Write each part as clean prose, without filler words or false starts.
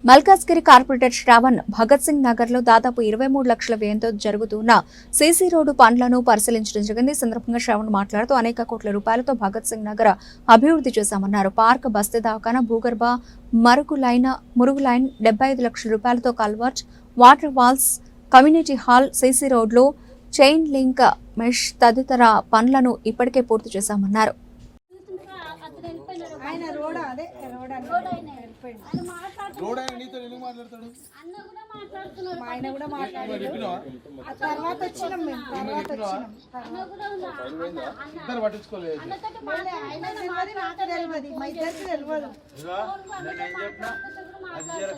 Malkajgiri corporator Shravan Bhagat Singh Nagar లో దాదాపు 23 లక్షల వ్యయంతో జరుగుతున్న సీసీ రోడ్డు పనులను పరిశీలించడం జరిగింది. ఈ సందర్భంగా శ్రావణ్ మాట్లాడుతూ అనేక కోట్ల రూపాయలతో భగత్ సింగ్ నగర్ అభివృద్ధి చేశామన్నారు. పార్క్, బస్తీ దవాఖానా, భూగర్భ మురుగు లైన్ 75 లక్షల రూపాయలతో culvert, water walls, community hall, CC రోడ్లు, చైన్ లింక్ మెష్ తదితర పనులను ఇప్పటికే పూర్తి చేశామన్నారు.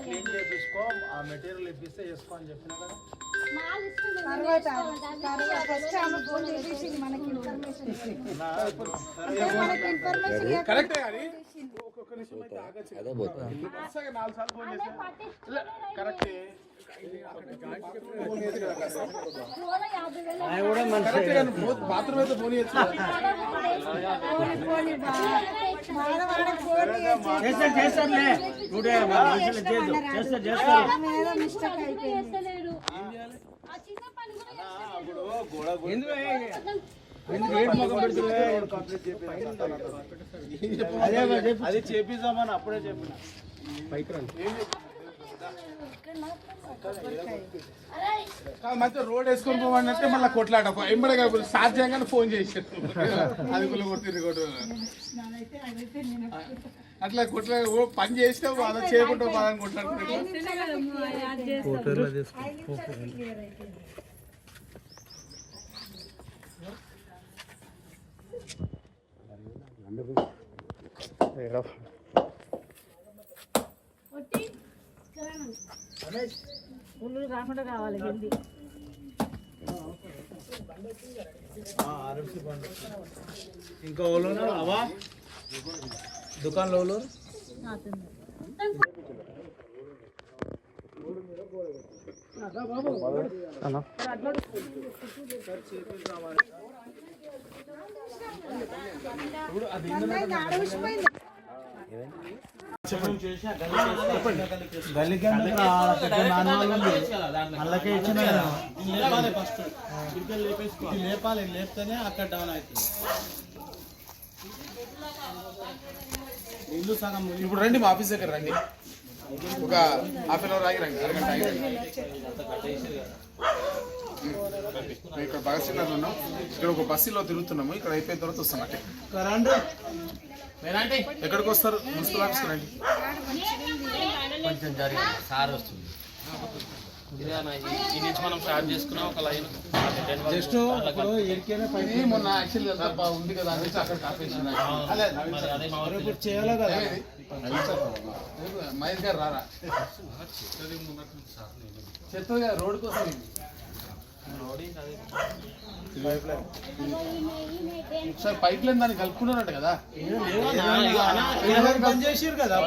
క్లీన్ చేపించుకో, ఆ మెటీరియల్ ఇప్పిస్తే చేసుకో అని చెప్పినా కదా. కరెక్టే కానీ ఒక్కొక్క నిమిషం అయితే ఆగచ్చు. 4 సార్లు ఫోన్ చేస్తే కరెక్టే. బాత్రూమ్ అయితే ఫోన్ అది చేపిద్దామని అప్పుడే చెప్పిన. మంచిగా రోడ్ వేసుకొని పోవాలంటే మళ్ళీ కొట్లాట ఎంబడే స్టార్ట్ చేయగానే ఫోన్ చేసారు. అది కొడుతుంది అట్లా కొట్లా పని చేసినావు అలా చేయకుండా బాగా కొట్లాడుతున్నా. రాకుండా కావాలి హిందీ ఇంకా అవా దుకాణంలో అల్లకే ఇచ్చిన లేపాలి, లేపితేనే అక్కడ డౌన్ అవుతుంది. ఇల్లు సగం. ఇప్పుడు రండి, మా ఆఫీస్ దగ్గర రండి. ఒక హాఫ్ అన్ అవర్ ఆగి రండి, అరగంట ఆగి రండి. ఇక్కడ భగత్ సింగ్ నగర్ ఉన్నాం. ఇక్కడ ఒక బస్సులో తిరుగుతున్నాము. ఇక్కడ అయిపోయిన తర్వాత వస్తామంటే ఎక్కడికి వస్తారు? మున్సిపల్ ఆఫీస్ రండి. కొంచెం జరిగింది సార్ వస్తుంది. ఈ నుంచి మనం స్టార్ట్ చేసుకున్నాం ఒక లైన్. జస్ట్ మొన్న యాక్చువల్ ఉంది కదా అక్కడ కాపేషన్ చేయాలి కదా. మహేష్ గారు రారా చెప్తుంది కదా రోడ్ కోసం. సార్ పైప్ లైన్ దాన్ని కలుపుకున్నారట కదా. చేసారు కదా.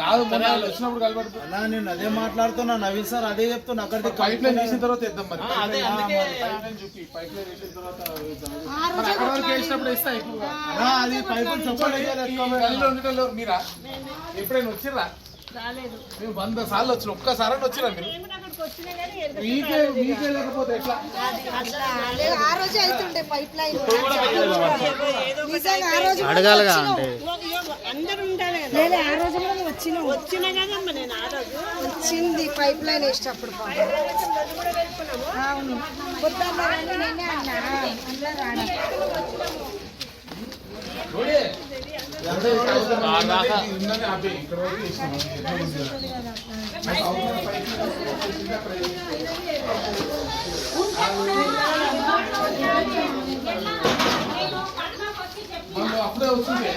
కాదు వచ్చినప్పుడు కలపడుతుంది. నేను అదే మాట్లాడుతున్నా నవీన్ సార్, అదే చెప్తున్నా. అక్కడ పైప్ లైన్ చేసిన తర్వాత ఇద్దాం. మరి చూపి పైప్ లైన్ వేసిన తర్వాత అక్కడ వరకు వేసినప్పుడు ఇస్తా. అది పైపులు చెప్పండి. మీరా ఎప్పుడైనా వచ్చిర్రా? మేము 100 సార్లు వచ్చిన, ఒక్కసారి వచ్చిరా మీరు? మీకే లేకపోతే ఎట్లా? ఆ రోజు అవుతుండే పైప్ లైన్ అడగాలిగా అంటే ఆ రోజు వచ్చింది పైప్ లైన్ వేసేటప్పుడు. అవును పొద్దున్న నేనే అన్నా అప్పుడే వస్తుంది.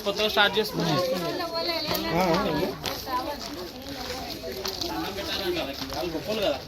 కొత్తగా స్టార్ట్ చేసుకుని గొప్పలు కదా.